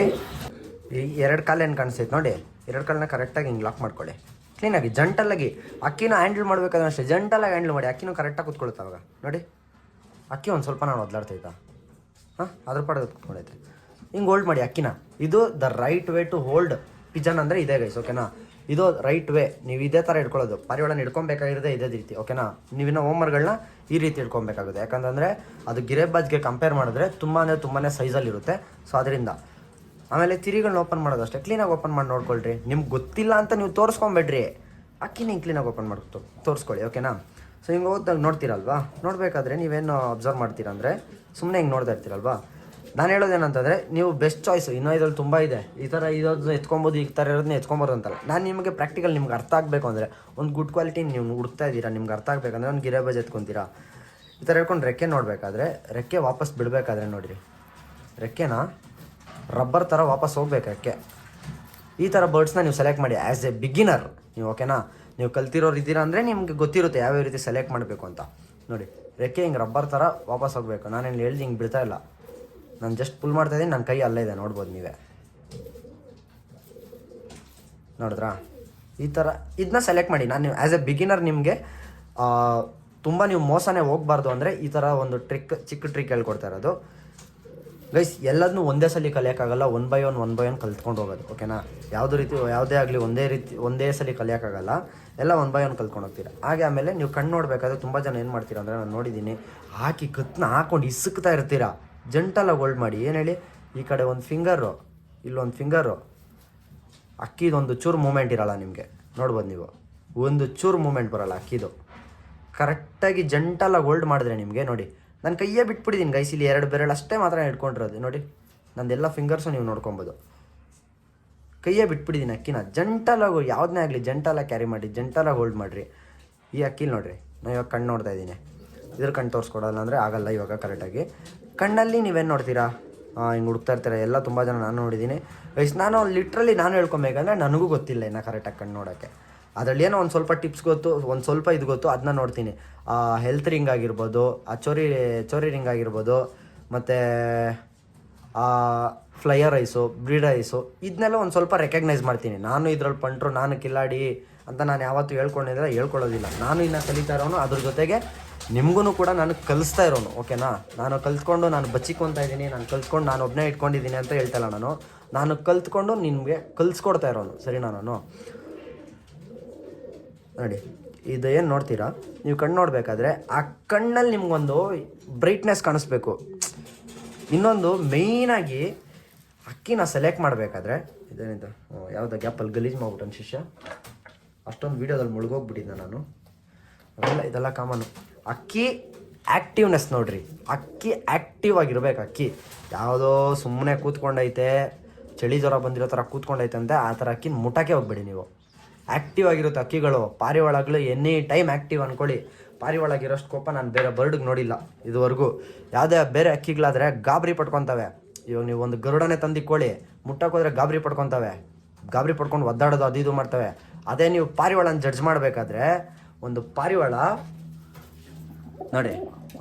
ಈ 2 ಕಾಲು ಏನು ಕಾಣಿಸ್ತೈತೆ ನೋಡಿ, 2 ಕಾಲನ್ನ ಕರೆಕ್ಟಾಗಿ ಹಿಂಗೆ ಲಾಕ್ ಮಾಡ್ಕೊಳ್ಳಿ. ಕ್ಲೀನಾಗಿ ಜಂಟಲಾಗಿ ಅಕ್ಕಿನ ಹ್ಯಾಂಡಲ್ ಮಾಡಬೇಕಾದ್ರೆ ಅಷ್ಟೇ ಜಂಟಲಾಗಿ ಹ್ಯಾಂಡಲ್ ಮಾಡಿ. ಅಕ್ಕಿನೂ ಕರೆಕ್ಟಾಗಿ ಕೂತ್ಕೊಳುತ್ತೆ ಅವಾಗ ನೋಡಿ. ಅಕ್ಕಿ ಒಂದು ಸ್ವಲ್ಪ ನಾನು ಒದ್ಲಾಡ್ತೈತಾ, ಹಾಂ, ಅದ್ರ ಪಾಡೋದು ಕೂತ್ಕೊಂಡೈತೆ. ಹಿಂಗೆ ಹೋಲ್ಡ್ ಮಾಡಿ ಅಕ್ಕಿನ. ಇದು the right way to hold pigeon ಅಂದರೆ ಇದೇ ಗೈಸ್, ಓಕೆನಾ? ಇದು ರೈಟ್ ವೇ. ನೀವು ಇದೇ ಥರ ಇಟ್ಕೊಳ್ಳೋದು. ಪಾರಿವಾಳನ ಹಿಡ್ಕೊಬೇಕಾಗಿರೋದೇ ಇದೇ ರೀತಿ, ಓಕೆನಾ? ನೀವಿನ್ನ ಹೋಮ್ವರ್ಕ್ಗಳನ್ನ ಈ ರೀತಿ ಇಟ್ಕೊಬೇಕಾಗುತ್ತೆ. ಯಾಕಂತಂದರೆ ಅದು ಗಿರೇಬಾಜ್ಗೆ ಕಂಪೇರ್ ಮಾಡಿದ್ರೆ ತುಂಬಾ ಸೈಜಲ್ಲಿರುತ್ತೆ. ಸೊ ಅದರಿಂದ ಆಮೇಲೆ ತಿರಿಗಳನ್ನ ಓಪನ್ ಮಾಡೋದು ಅಷ್ಟೇ, ಕ್ಲೀನಾಗಿ ಓಪನ್ ಮಾಡಿ ನೋಡ್ಕೊಳ್ರಿ. ನಿಮ್ಗೆ ಗೊತ್ತಿಲ್ಲ ಅಂತ ನೀವು ತೋರಿಸ್ಕೊಂಬೇಡ್ರಿ, ಅಕ್ಕಿನ ಹಿಂಗೆ ಕ್ಲೀನಾಗಿ ಓಪನ್ ಮಾಡಿ ತೋರಿಸ್ಕೊಳ್ಳಿ, ಓಕೆನಾ? ಸೊ ಹಿಂಗೆ ಹೋದಾಗ ನೋಡ್ತೀರಲ್ವಾ, ನೋಡಬೇಕಾದ್ರೆ ನೀವೇನು ಅಬ್ಸರ್ವ್ ಮಾಡ್ತೀರ ಅಂದರೆ ಸುಮ್ಮನೆ ಹಿಂಗೆ ನೋಡ್ತಾ ಇರ್ತೀರಲ್ವಾ. ನಾನು ಹೇಳೋದೇನಂತಂದರೆ ನೀವು ಬೆಸ್ಟ್ ಚಾಯ್ಸು. ಇನ್ನೂ ಇದ್ರಲ್ಲಿ ತುಂಬ ಇದೆ, ಈ ಥರ ಇರೋದು ಎತ್ಕೊಬೋದು, ಈ ಥರ ಇರೋದನ್ನ ಎತ್ಕೊಬೋದು ಅಂತಲ್ಲ. ನಾನು ನಿಮಗೆ ಪ್ರಾಕ್ಟಿಕಲ್ ನಿಮ್ಗೆ ಅರ್ಥ ಆಗಬೇಕು ಅಂದರೆ ಒಂದು ಗುಡ್ ಕ್ವಾಲಿಟಿ ನೀವು ಹುಡುಕ್ತಾ ಇದ್ದೀರಾ, ನಿಮ್ಗೆ ಅರ್ಥ ಆಗಬೇಕಂದ್ರೆ ಒಂದು ಗಿರೇಬಾಜ್ ಎತ್ಕೊತೀರಾ. ಈ ಥರ ಹೇಳ್ಕೊಂಡು ರೆಕ್ಕೆ ನೋಡಬೇಕಾದ್ರೆ, ರೆಕ್ಕೆ ವಾಪಸ್ ಬಿಡಬೇಕಾದ್ರೆ ನೋಡಿರಿ, ರೆಕ್ಕೆನ ರಬ್ಬರ್ ಥರ ವಾಪಸ್ ಹೋಗ್ಬೇಕು ರೆಕ್ಕೆ. ಈ ಥರ ಬರ್ಡ್ಸ್ನ ನೀವು ಸೆಲೆಕ್ಟ್ ಮಾಡಿ ಆ್ಯಸ್ ಎ ಬಿಗಿನರ್ ನೀವು, ಓಕೆನಾ? ನೀವು ಕಲ್ತಿರೋರು ಇದ್ದೀರಾ ಅಂದರೆ ನಿಮಗೆ ಗೊತ್ತಿರುತ್ತೆ ಯಾವ್ಯಾವ ರೀತಿ ಸೆಲೆಕ್ಟ್ ಮಾಡಬೇಕು ಅಂತ. ನೋಡಿ ರೆಕ್ಕೆ ಹಿಂಗೆ ರಬ್ಬರ್ ಥರ ವಾಪಸ್ ಹೋಗಬೇಕು. ನಾನೇನು ಹೇಳ್ದು ಹಿಂಗೆ ಬಿಡ್ತಾ ಇಲ್ಲ, ನಾನು ಜಸ್ಟ್ ಪುಲ್ ಮಾಡ್ತಾಯಿದ್ದೀನಿ, ನನ್ನ ಕೈ ಅಲ್ಲೇ ಇದೆ, ನೋಡ್ಬೋದು ನೀವೇ. ನೋಡಿದ್ರಾ? ಈ ಥರ ಇದನ್ನ ಸೆಲೆಕ್ಟ್ ಮಾಡಿ. ನಾನು ಆ್ಯಸ್ ಎ ಬಿಗಿನರ್ ನಿಮಗೆ ತುಂಬ ನೀವು ಮೋಸನೇ ಹೋಗಬಾರ್ದು ಅಂದರೆ ಈ ಥರ ಒಂದು ಚಿಕ್ಕ ಟ್ರಿಕ್ ಹೇಳ್ಕೊಡ್ತಾ ಇರೋದು ಗೈಸ್. ಎಲ್ಲದನ್ನೂ ಒಂದೇ ಸಲ ಕಲಿಯೋಕ್ಕಾಗಲ್ಲ, ಒನ್ ಬೈ ಒನ್ ಕಲ್ತ್ಕೊಂಡು ಹೋಗೋದು, ಓಕೆನಾ? ಯಾವುದೇ ಆಗಲಿ ಒಂದೇ ಸಲ ಕಲಿಯೋಕ್ಕಾಗಲ್ಲ, ಎಲ್ಲ ಒನ್ ಬೈ ಒನ್ ಕಲ್ತ್ಕೊಂಡು ಹೋಗ್ತೀರಾ. ಹಾಗೆ ಆಮೇಲೆ ನೀವು ಕಣ್ಣು ನೋಡಬೇಕಾದ್ರೆ ತುಂಬ ಜನ ಏನು ಮಾಡ್ತೀರಾ ಅಂದರೆ, ನಾನು ನೋಡಿದ್ದೀನಿ, ಹಾಕಿ ಕತ್ತನ್ನ ಹಾಕ್ಕೊಂಡು ಇಸುಕ್ತಾ ಇರ್ತೀರಾ. ಜಂಟಲಾಗಿ ಹೋಲ್ಡ್ ಮಾಡಿ. ಏನು ಹೇಳಿ, ಈ ಕಡೆ ಒಂದು ಫಿಂಗರು, ಇಲ್ಲೊಂದು ಫಿಂಗರು, ಅಕ್ಕಿದೊಂದು ಚೂರು ಮೂಮೆಂಟ್ ಇರೋಲ್ಲ ನಿಮಗೆ, ನೋಡ್ಬೋದು ನೀವು, ಒಂದು ಚೂರು ಮೂಮೆಂಟ್ ಬರೋಲ್ಲ ಅಕ್ಕಿದು. ಕರೆಕ್ಟಾಗಿ ಜಂಟಲಾಗಿ ಹೋಲ್ಡ್ ಮಾಡಿದ್ರೆ ನಿಮಗೆ ನೋಡಿ, ನಾನು ಕೈಯೇ ಬಿಟ್ಬಿಟ್ಟಿದ್ದೀನಿ ಗೈಸ್. ಇಲ್ಲಿ 2 ಬೆರಳು ಅಷ್ಟೇ ಮಾತ್ರ ಇಟ್ಕೊಂಡಿರೋದು ನೋಡಿ. ನಂದೆಲ್ಲ ಫಿಂಗರ್ಸು ನೀವು ನೋಡ್ಕೊಬೋದು. ಕೈಯೇ ಬಿಟ್ಬಿಟ್ಟಿದ್ದೀನಿ ಅಕ್ಕಿನ. ಜಂಟಲಾಗಿ ಯಾವುದನ್ನೇ ಆಗಲಿ ಜಂಟಲಾಗಿ ಕ್ಯಾರಿ ಮಾಡಿ, ಜಂಟಲಾಗಿ ಹೋಲ್ಡ್ ಮಾಡಿರಿ. ಈ ಅಕ್ಕಿಲಿ ನೋಡಿರಿ, ನಾನು ಇವಾಗ ಕಣ್ಣು ನೋಡ್ತಾ ಇದ್ದೀನಿ, ಇದ್ರ ಕಣ್ಣು ತೋರಿಸ್ಕೊಡಲ್ಲ ಅಂದರೆ ಆಗಲ್ಲ ಇವಾಗ ಕರೆಕ್ಟಾಗಿ. ಕಣ್ಣಲ್ಲಿ ನೀವೇನು ನೋಡ್ತೀರಾ, ಹಿಂಗೆ ಹುಡುಕ್ತಾ ಇರ್ತೀರ ಎಲ್ಲ ತುಂಬ ಜನ, ನಾನು ನೋಡಿದ್ದೀನಿ ಗೈಸ್. ನಾನು ಲಿಟ್ರಲಿ ನಾನು ಹೇಳ್ಕೊಬೇಕಂದ್ರೆ ನನಗೂ ಗೊತ್ತಿಲ್ಲ ಇನ್ನು ಕರೆಕ್ಟಾಗಿ ಕಣ್ಣು ನೋಡೋಕ್ಕೆ. ಅದರಲ್ಲಿ ಏನೋ ಒಂದು ಸ್ವಲ್ಪ ಟಿಪ್ಸ್ ಗೊತ್ತು, ಒಂದು ಸ್ವಲ್ಪ ಇದು ಗೊತ್ತು, ಅದನ್ನ ನೋಡ್ತೀನಿ. ಹೆಲ್ತ್ ರಿಂಗ್ ಆಗಿರ್ಬೋದು, ಚೋರಿ ರಿಂಗ್ ಆಗಿರ್ಬೋದು, ಮತ್ತು ಫ್ಲೈಯರ್ ಐಸು, ಬ್ರೀಡ್ ಐಸು, ಇದನ್ನೆಲ್ಲ ಒಂದು ಸ್ವಲ್ಪ ರೆಕಗ್ನೈಸ್ ಮಾಡ್ತೀನಿ. ನಾನು ಇದ್ರಲ್ಲಿ ಪಂಟ್ರು, ನಾನು ಕಿಲ್ಲಾಡಿ ಅಂತ ನಾನು ಯಾವತ್ತೂ ಹೇಳ್ಕೊಳ್ಳೋದಿಲ್ಲ. ನಾನು ಇನ್ನು ಕಲಿತಾ ಇರೋನು, ಅದ್ರ ಜೊತೆಗೆ ನಿಮಗೂ ಕೂಡ ನಾನು ಕಲಿಸ್ತಾ ಇರೋನು, ಓಕೆನಾ. ನಾನು ಕಲ್ತ್ಕೊಂಡು ನಾನು ಬಚ್ಚಿಕೊತಾ ಇದ್ದೀನಿ, ನಾನು ಕಲ್ತ್ಕೊಂಡು ನಾನು ಒಬ್ಬನೇ ಇಟ್ಕೊಂಡಿದ್ದೀನಿ ಅಂತ ಹೇಳ್ತಾಯಿಲ್ಲ. ನಾನು ಕಲ್ತ್ಕೊಂಡು ನಿಮಗೆ ಕಲಿಸ್ಕೊಡ್ತಾ ಇರೋನು, ಸರಿನಾ. ನಾನು ನೋಡಿ ಇದು ಏನು ನೋಡ್ತೀರಾ ನೀವು, ಕಣ್ಣು ನೋಡಬೇಕಾದ್ರೆ ಆ ಕಣ್ಣಲ್ಲಿ ನಿಮ್ಗೊಂದು ಬ್ರೈಟ್ನೆಸ್ ಕಾಣಿಸ್ಬೇಕು. ಇನ್ನೊಂದು ಮೇಯ್ನಾಗಿ ಅಕ್ಕಿನ ಸೆಲೆಕ್ಟ್ ಮಾಡಬೇಕಾದ್ರೆ ಇದೇನಿದೆ, ಯಾವುದೋ ಗ್ಯಾಪಲ್ಲಿ ಗಲೀಜು ಮಾಡ್ಬಿಟ್ಟು ಶಿಷ್ಯ, ಅಷ್ಟೊಂದು ವೀಡಿಯೋದಲ್ಲಿ ಮುಳುಗೋಗ್ಬಿಟ್ಟಿದ್ದೆ ನಾನು. ಅವೆಲ್ಲ ಇದೆಲ್ಲ ಕಾಮನು. ಅಕ್ಕಿ ಆ್ಯಕ್ಟಿವ್ನೆಸ್ ನೋಡಿರಿ, ಅಕ್ಕಿ ಆ್ಯಕ್ಟಿವ್ ಆಗಿರ್ಬೇಕು. ಅಕ್ಕಿ ಯಾವುದೋ ಸುಮ್ಮನೆ ಕೂತ್ಕೊಂಡೈತೆ, ಚಳಿ ಜ್ವರ ಬಂದಿರೋ ಥರ ಕೂತ್ಕೊಂಡೈತೆ ಅಂತೆ ಆ ಥರ ಅಕ್ಕಿನ ಮುಟ್ಟಕ್ಕೆ ಹೋಗ್ಬೇಡಿ ನೀವು. ಆ್ಯಕ್ಟಿವ್ ಆಗಿರುತ್ತೆ ಅಕ್ಕಿಗಳು. ಪಾರಿವಾಳಗಳು ಎನಿ ಟೈಮ್ ಆ್ಯಕ್ಟಿವ್ ಅಂದ್ಕೊಳ್ಳಿ. ಪಾರಿವಾಳಗಿರೋಷ್ಟು ಕೋಪ ನಾನು ಬೇರೆ ಬರ್ಡ್ಗೆ ನೋಡಿಲ್ಲ ಇದುವರೆಗೂ. ಯಾವುದೇ ಬೇರೆ ಅಕ್ಕಿಗಳಾದರೆ ಗಾಬರಿ ಪಡ್ಕೊತವೆ. ಇವಾಗ ನೀವು ಒಂದು ಗರುಡನೇ ತಂದಿಕ್ಕೊಳ್ಳಿ, ಮುಟ್ಟಕ್ಕೆ ಹೋದರೆ ಗಾಬರಿ ಪಡ್ಕೊಂಡು ಒದ್ದಾಡೋದು ಅದು ಇದು ಮಾಡ್ತವೆ. ಅದೇ ನೀವು ಪಾರಿವಾಳನ ಜಡ್ಜ್ ಮಾಡಬೇಕಾದ್ರೆ, ಒಂದು ಪಾರಿವಾಳ ನೋಡಿ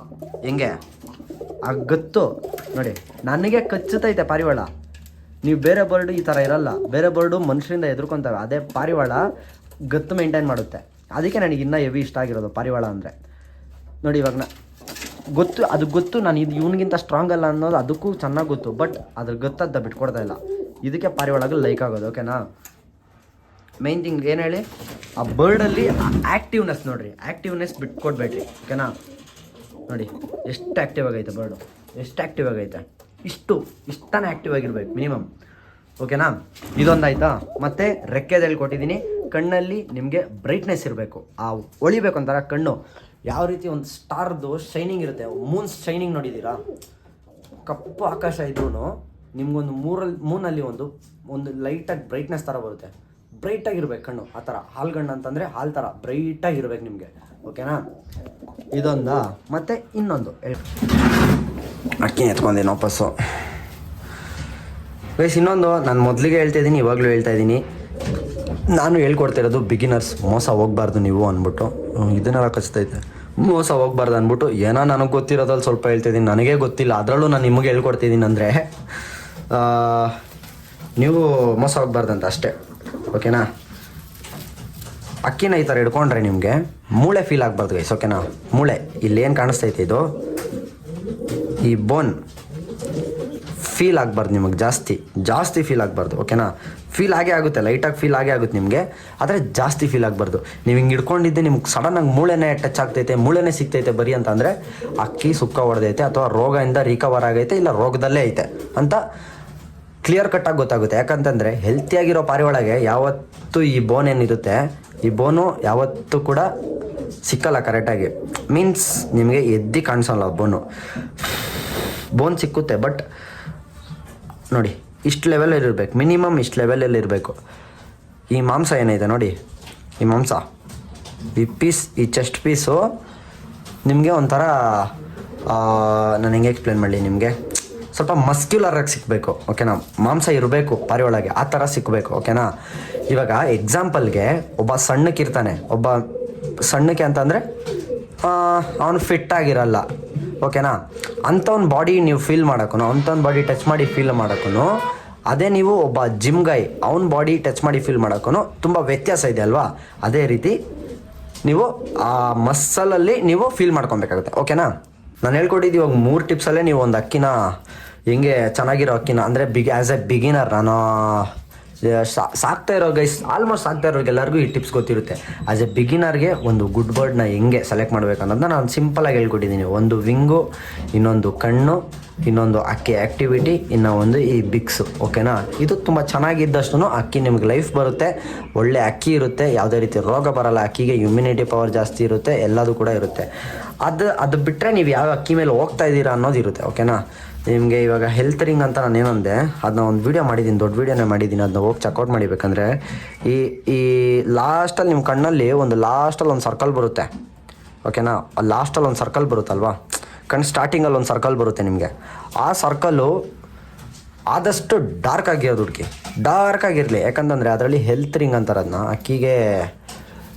ಹೆಂಗೆ ಆ ಗತ್ತು ನೋಡಿ, ನನಗೆ ಕಚ್ಚುತ್ತೈತೆ ಪಾರಿವಾಳ. ನೀವು ಬೇರೆ ಬರ್ಡು ಈ ಥರ ಇರಲ್ಲ, ಬೇರೆ ಬರ್ಡು ಮನುಷ್ಯರಿಂದ ಎದುರ್ಕೊತವೆ. ಅದೇ ಪಾರಿವಾಳ ಗತ್ತು ಮೇಂಟೈನ್ ಮಾಡುತ್ತೆ. ಅದಕ್ಕೆ ನನಗೆ ಇನ್ನೂ ಹೆವಿ ಇಷ್ಟ ಆಗಿರೋದು ಪಾರಿವಾಳ ಅಂದರೆ. ನೋಡಿ ಇವಾಗ ಗೊತ್ತು ನಾನು ಇವನಿಗಿಂತ ಸ್ಟ್ರಾಂಗ್ ಅಲ್ಲ ಅನ್ನೋದು ಅದಕ್ಕೂ ಚೆನ್ನಾಗಿ ಗೊತ್ತು, ಬಟ್ ಅದ್ರ ಗತ್ತದ ಬಿಟ್ಕೊಡ್ತಾ ಇಲ್ಲ. ಇದಕ್ಕೆ ಪಾರಿವಾಳಗಳು ಲೈಕ್ ಆಗೋದು, ಓಕೆನಾ. ಮೈನ್ ಥಿಂಗ್ ಏನು ಹೇಳಿ, ಆ ಬರ್ಡಲ್ಲಿ ಆ್ಯಕ್ಟಿವ್ನೆಸ್ ನೋಡಿರಿ, ಆ್ಯಕ್ಟಿವ್ನೆಸ್ ಬಿಟ್ಕೊಡ್ಬೇಡ್ರಿ, ಓಕೆನಾ. ನೋಡಿ ಎಷ್ಟು ಆ್ಯಕ್ಟಿವ್ ಆಗೈತೆ ಬರ್ಡು, ಎಷ್ಟು ಆ್ಯಕ್ಟಿವ್ ಆಗೈತೆ. ಇಷ್ಟನೇ ಆ್ಯಕ್ಟಿವ್ ಆಗಿರ್ಬೇಕು ಮಿನಿಮಮ್, ಓಕೆನಾ. ಇದೊಂದಾಯ್ತಾ. ಮತ್ತು ರೆಕ್ಕೆದಲ್ಲಿ ಕೊಟ್ಟಿದ್ದೀನಿ. ಕಣ್ಣಲ್ಲಿ ನಿಮಗೆ ಬ್ರೈಟ್ನೆಸ್ ಇರಬೇಕು, ಆ ಹೊಳಿಬೇಕು ಒಂಥರ ಕಣ್ಣು. ಯಾವ ರೀತಿ ಒಂದು ಸ್ಟಾರ್ದು ಶೈನಿಂಗ್ ಇರುತ್ತೆ, ಮೂನ್ಸ್ ಶೈನಿಂಗ್ ನೋಡಿದ್ದೀರಾ. ಕಪ್ಪು ಆಕಾಶ ಇದ್ರೂ ನಿಮ್ಗೊಂದು ಮೂನಲ್ಲಿ ಒಂದು ಲೈಟಾಗಿ ಬ್ರೈಟ್ನೆಸ್ ಥರ ಬರುತ್ತೆ. ಬ್ರೈಟಾಗಿರ್ಬೇಕು ಕಣ್ಣು, ಆ ಥರ ಹಾಲ್ಗಣ್ಣು ಅಂತಂದರೆ ಹಾಲು ಥರ ಬ್ರೈಟಾಗಿರ್ಬೇಕು ನಿಮಗೆ, ಓಕೆನಾ. ಇದೊಂದಾ. ಮತ್ತು ಇನ್ನೊಂದು ಅಕ್ಕಿ ಎತ್ಕೊಂಡೇನು ವಾಪಸ್ಸು ವಯಸ್ಸು. ಇನ್ನೊಂದು ನಾನು ಮೊದಲಿಗೆ ಹೇಳ್ತಾಯಿದ್ದೀನಿ, ಇವಾಗಲೂ ಹೇಳ್ತಾಯಿದ್ದೀನಿ, ನಾನು ಹೇಳ್ಕೊಡ್ತಿರೋದು ಬಿಗಿನರ್ಸ್. ಮೋಸ ಹೋಗ್ಬಾರ್ದು ನೀವು ಅಂದ್ಬಿಟ್ಟು, ಇದನ್ನೆಲ್ಲ ಕಚ್ತೈತೆ, ಮೋಸ ಹೋಗ್ಬಾರ್ದು ಅಂದ್ಬಿಟ್ಟು ಏನೋ ನನಗೆ ಗೊತ್ತಿರೋದ್ರಲ್ಲಿ ಸ್ವಲ್ಪ ಹೇಳ್ತಾಯಿದ್ದೀನಿ. ನನಗೇ ಗೊತ್ತಿಲ್ಲ, ಅದರಲ್ಲೂ ನಾನು ನಿಮಗೆ ಹೇಳ್ಕೊಡ್ತಿದ್ದೀನಿ ಅಂದರೆ ನೀವು ಮೋಸ ಹೋಗ್ಬಾರ್ದಂತ ಅಷ್ಟೇ, ಓಕೆನಾ. ಅಕ್ಕಿನ ಈ ಥರ ಹಿಡ್ಕೊಂಡ್ರೆ ನಿಮಗೆ ಮೂಳೆ ಫೀಲ್ ಆಗಬಾರ್ದು ಗೈಸ್, ಓಕೆನಾ. ಮೂಳೆ ಇಲ್ಲೇನು ಕಾಣಿಸ್ತೈತೆ ಇದು, ಈ ಬೋನ್ ಫೀಲ್ ಆಗಬಾರ್ದು ನಿಮಗೆ, ಜಾಸ್ತಿ ಫೀಲ್ ಆಗಬಾರ್ದು, ಓಕೆನಾ. ಫೀಲ್ ಆಗೇ ಆಗುತ್ತೆ, ಲೈಟಾಗಿ ಫೀಲ್ ಆಗೇ ಆಗುತ್ತೆ ನಿಮಗೆ, ಆದರೆ ಜಾಸ್ತಿ ಫೀಲ್ ಆಗಬಾರ್ದು. ನೀವು ಹಿಂಗೆ ಹಿಡ್ಕೊಂಡಿದ್ದೆ ನಿಮ್ಗೆ ಸಡನ್ನಾಗಿ ಮೂಳೆನೇ ಟಚ್ ಆಗ್ತೈತೆ, ಮೂಳೆನೇ ಸಿಗ್ತೈತೆ ಬರೀ ಅಂತ ಅಂದರೆ ಅಕ್ಕಿ ಸುಕ್ಕ ಹೊಡೆದೈತೆ, ಅಥವಾ ರೋಗದಿಂದ ರಿಕವರ್ ಆಗೈತೆ, ಇಲ್ಲ ರೋಗದಲ್ಲೇ ಐತೆ ಅಂತ ಕ್ಲಿಯರ್ ಕಟ್ಟಾಗಿ ಗೊತ್ತಾಗುತ್ತೆ. ಯಾಕಂತಂದರೆ ಹೆಲ್ತಿಯಾಗಿರೋ ಪಾರಿವಾಳಗೆ ಯಾವತ್ತೂ ಈ ಬೋನ್ ಏನಿರುತ್ತೆ, ಈ ಬೋನು ಯಾವತ್ತೂ ಕೂಡ ಸಿಕ್ಕಲ್ಲ ಕರೆಕ್ಟಾಗಿ. ಮೀನ್ಸ್ ನಿಮಗೆ ಎದ್ದು ಕಾಣಿಸಲ್ಲ ಬೋನ್ ಸಿಕ್ಕುತ್ತೆ, ಬಟ್ ನೋಡಿ ಇಷ್ಟು ಲೆವೆಲಲ್ಲಿ ಇರಬೇಕು, ಮಿನಿಮಮ್ ಇಷ್ಟು ಲೆವೆಲಲ್ಲಿ ಇರಬೇಕು. ಈ ಮಾಂಸ ಏನಿದೆ ನೋಡಿ, ಈ ಮಾಂಸ, ಈ ಚೆಸ್ಟ್ ಪೀಸು ನಿಮಗೆ ಒಂಥರ ನಾನು ಹೆಂಗೆ ಎಕ್ಸ್ಪ್ಲೇನ್ ಮಾಡಲಿ ನಿಮಗೆ, ಸ್ವಲ್ಪ ಮಸ್ಕ್ಯುಲರಾಗಿ ಸಿಕ್ಕಬೇಕು, ಓಕೆನಾ. ಮಾಂಸ ಇರಬೇಕು ಪಾರಿವಾಳಗೆ, ಆ ಥರ ಸಿಕ್ಕಬೇಕು, ಓಕೆನಾ. ಇವಾಗ ಎಕ್ಸಾಂಪಲ್ಗೆ ಒಬ್ಬ ಸಣ್ಣಕ್ಕಿರ್ತಾನೆ, ಒಬ್ಬ ಸಣ್ಣಕ್ಕೆ ಅಂತಂದರೆ ಅವನು ಫಿಟ್ಟಾಗಿರಲ್ಲ, ಓಕೆನಾ. ಅಂಥವ್ನ ಬಾಡಿ ನೀವು ಫೀಲ್ ಮಾಡೋಕ್ಕೂ, ಅಂಥವ್ನ ಬಾಡಿ ಟಚ್ ಮಾಡಿ ಫೀಲ್ ಮಾಡೋಕ್ಕೂ, ಅದೇ ನೀವು ಒಬ್ಬ ಜಿಮ್ ಗೈ ಅವ್ನ ಬಾಡಿ ಟಚ್ ಮಾಡಿ ಫೀಲ್ ಮಾಡೋಕ್ಕೂ ತುಂಬ ವ್ಯತ್ಯಾಸ ಇದೆ ಅಲ್ವಾ. ಅದೇ ರೀತಿ ನೀವು ಆ ಮಸ್ಸಲಲ್ಲಿ ನೀವು ಫೀಲ್ ಮಾಡ್ಕೊಬೇಕಾಗುತ್ತೆ, ಓಕೆನಾ. ನಾನು ಹೇಳ್ಕೊಟ್ಟಿದ್ದು ಇವಾಗ 3 ಟಿಪ್ಸಲ್ಲೇ ನೀವು ಒಂದು ಅಕ್ಕಿನ ಹೆಂಗೆ ಚೆನ್ನಾಗಿರೋ ಅಕ್ಕಿನ ಅಂದರೆ ಆ್ಯಸ್ ಎ ಬಿಗಿನರ್, ನಾನು ಸಾಕ್ತಾ ಇರೋ ಗೈಸ್, ಆಲ್ಮೋಸ್ಟ್ ಸಾಕ್ತಾ ಇರೋರಿಗೆ ಎಲ್ಲರಿಗೂ ಈ ಟಿಪ್ಸ್ ಗೊತ್ತಿರುತ್ತೆ. ಆ್ಯಸ್ ಎ ಬಿಗಿನರ್ಗೆ ಒಂದು ಗುಡ್ ಬರ್ಡ್ನ ಹೆಂಗೆ ಸೆಲೆಕ್ಟ್ ಮಾಡಬೇಕು ಅನ್ನೋದನ್ನ ನಾನು ಸಿಂಪಲಾಗಿ ಹೇಳ್ಕೊಟ್ಟಿದ್ದೀನಿ. ಒಂದು ವಿಂಗು, ಇನ್ನೊಂದು ಕಣ್ಣು, ಇನ್ನೊಂದು ಅಕ್ಕಿ ಆ್ಯಕ್ಟಿವಿಟಿ, ಇನ್ನೂ ಒಂದು ಈ ಬಿಕ್ಸು, ಓಕೆನಾ. ಇದು ತುಂಬ ಚೆನ್ನಾಗಿದ್ದಷ್ಟು ಅಕ್ಕಿ ನಿಮ್ಗೆ ಲೈಫ್ ಬರುತ್ತೆ, ಒಳ್ಳೆ ಅಕ್ಕಿ ಇರುತ್ತೆ, ಯಾವುದೇ ರೀತಿ ರೋಗ ಬರಲ್ಲ ಅಕ್ಕಿಗೆ, ಇಮ್ಯುನಿಟಿ ಪವರ್ ಜಾಸ್ತಿ ಇರುತ್ತೆ, ಎಲ್ಲದೂ ಕೂಡ ಇರುತ್ತೆ. ಅದು ಬಿಟ್ಟರೆ ನೀವು ಯಾವ ಅಕ್ಕಿ ಮೇಲೆ ಹೋಗ್ತಾ ಇದ್ದೀರಾ ಅನ್ನೋದು ಇರುತ್ತೆ, ಓಕೆನಾ. ನಿಮಗೆ ಇವಾಗ ಹೆಲ್ತ್ ರಿಂಗ್ ಅಂತ ನಾನು ಏನಂದೆ ಅದನ್ನ ಒಂದು ವೀಡಿಯೋ ಮಾಡಿದ್ದೀನಿ, ದೊಡ್ಡ ವೀಡಿಯೋನೇ ಮಾಡಿದ್ದೀನಿ, ಅದನ್ನ ಹೋಗಿ ಚೆಕ್ಔಟ್ ಮಾಡಿಬೇಕಂದ್ರೆ ಈ ಲಾಸ್ಟಲ್ಲಿ ನಿಮ್ಮ ಕಣ್ಣಲ್ಲಿ ಲಾಸ್ಟಲ್ಲಿ ಒಂದು ಸರ್ಕಲ್ ಬರುತ್ತೆ, ಓಕೆನಾ? ಲಾಸ್ಟಲ್ಲಿ ಒಂದು ಸರ್ಕಲ್ ಬರುತ್ತಲ್ವಾ, ಕಣ್ಣು ಸ್ಟಾರ್ಟಿಂಗಲ್ಲಿ ಒಂದು ಸರ್ಕಲ್ ಬರುತ್ತೆ ನಿಮಗೆ. ಆ ಸರ್ಕಲ್ಲು ಆದಷ್ಟು ಡಾರ್ಕ್ ಆಗಿರೋದು ಹುಡುಕಿ, ಡಾರ್ಕ್ ಆಗಿರಲಿ. ಯಾಕಂತಂದರೆ ಅದರಲ್ಲಿ ಹೆಲ್ತ್ ರಿಂಗ್ ಅಂತಾರೆ ಅದನ್ನ. ಅಕ್ಕಿಗೆ